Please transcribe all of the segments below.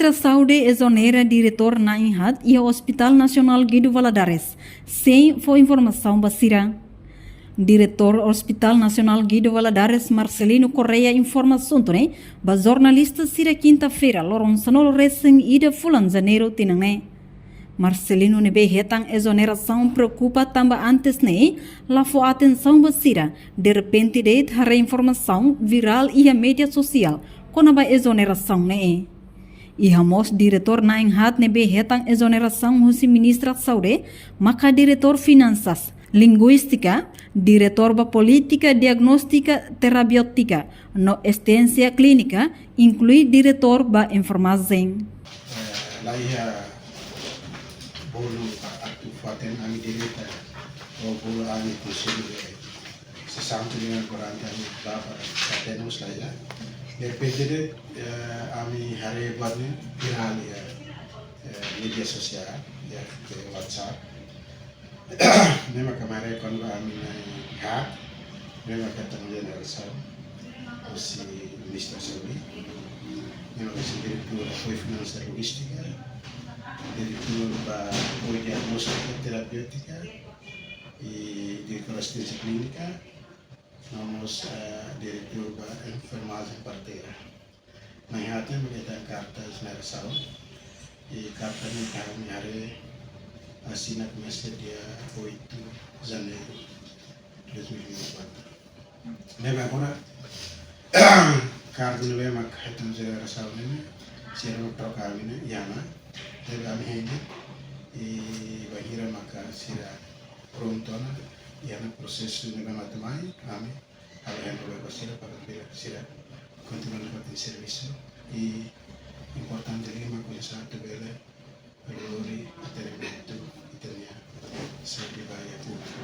Ministra Saúde exonera diretor na Inhat e Hospital Nacional Guido Valadares, sem foi informação basira. Diretor Hospital Nacional Guido Valadares, Marcelino Correia, informação né? Ba jornalista sira quinta-feira, loron sanolo recém ida fulan janeiro tinang Marcelino nebe hetang exoneração preocupa também antes né? Lá foi atenção basira. De repente de a informação viral e a mídia social, quando ba exoneração né? E hamos diretor na Inhat nebe hetang exoneração husi ministra Saúde, maka diretor finanças, linguística, diretor ba política diagnóstica terapêutica, no assistência clínica, inclui diretor ba informação. Bolo atu faten ami direta o bolo ami conselho sesanto dengan koranta ami bapa fatenus lah ya. Depende ami hari buatnya viral ya media sosial ya ke WhatsApp. Memang kemarin kon ami ha memang ketemu dengan Elsal si Minister Saudi memang si direktur finansial logistika diretor para diagnóstica terapêutica e diretor assistência clínica, vamos diretor para enfermagem parteira. Na Inhat kita carta generação e carta ini kami hari asinak mesir dia 8 Janeiro 2024. Memang agora carta ini memang hitam generação ini siapa trocar ini yana. Jadi kami ini bahira maka sira pronto na yana proses na matamai kami harus handle sira para sira continuar com serviço e importante é uma coisa satu bela valori atendimento itania saúde vai público.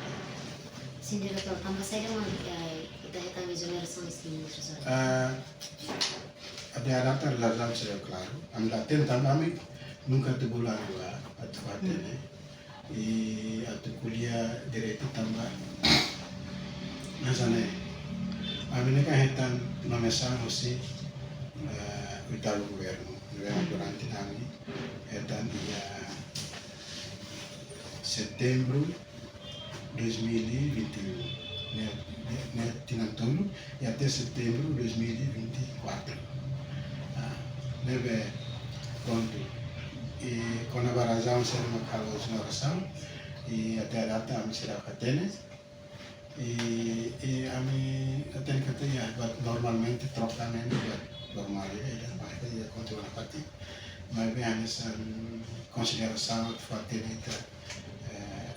Sim, diretor, também sai uma kita hitang exoneração esse ministro. Ada data lazam sudah claro. Am laten também nunca te bola agora atau atene e atau kuliah direito tambah nasane amine ka hetan nomesan hosi utalo governo durante anni hetan dia setembro 2021 ne tinantolo e até setembro 2024 neve pronto e quando a razão ser uma causa na razão e até a data a mim será catene e a mim até que tenha normalmente troca nem normal é mais que ia continuar a partir mas bem essa consideração que foi teneta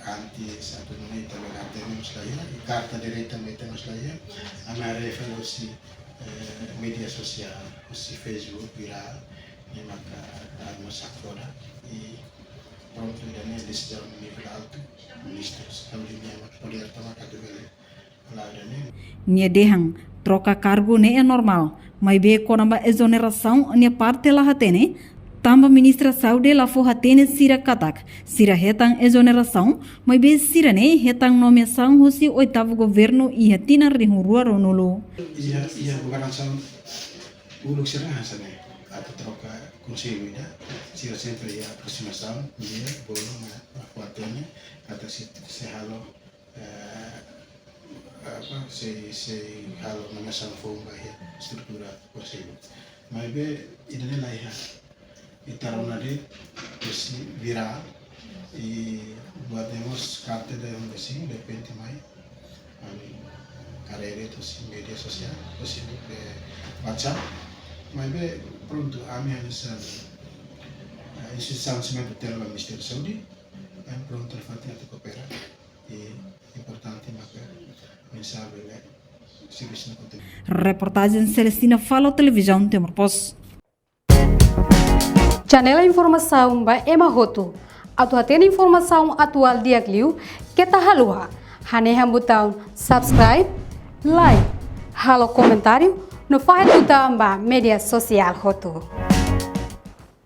antes a tudo nem também a temos lá e carta diretamente nos lá a minha referência media social se Facebook viral e maka masak fora e pronto dan lista nível alto ministros também poder tomar categoria lá dan Nia dehang troca cargo ne é normal, mas be konamba exoneração ne parte lá hatene tamba ministra Saúde lá fo hatene sira katak sira hetang exoneração, mas be sira ne hetang nomeação husi oitavo governo e hatina rihurua ronulu. Iya governação uluk sira hasane atau troca conselho ida sira sempre a aproximação dia bolo na kuatene kata se halo apa se halo na sanfong bahia estrutura conselho mas be idane lá ya itarona de viral e buatemos carta de um assim depende mais carreira dos media social possível WhatsApp mas bem pronto a minha missão instituição se manter no Ministério da Saúde é pronto a fazer a cooperar e importante marcar mensagem serviço no conteúdo. Reportagem Celestina Fala Televisão Timor Post. Janela informação ba Emma Hoto. Atu atena informação atual dia kliu kita halua. Hane botão subscribe, like, halo comentário no file botão ba media social Hoto.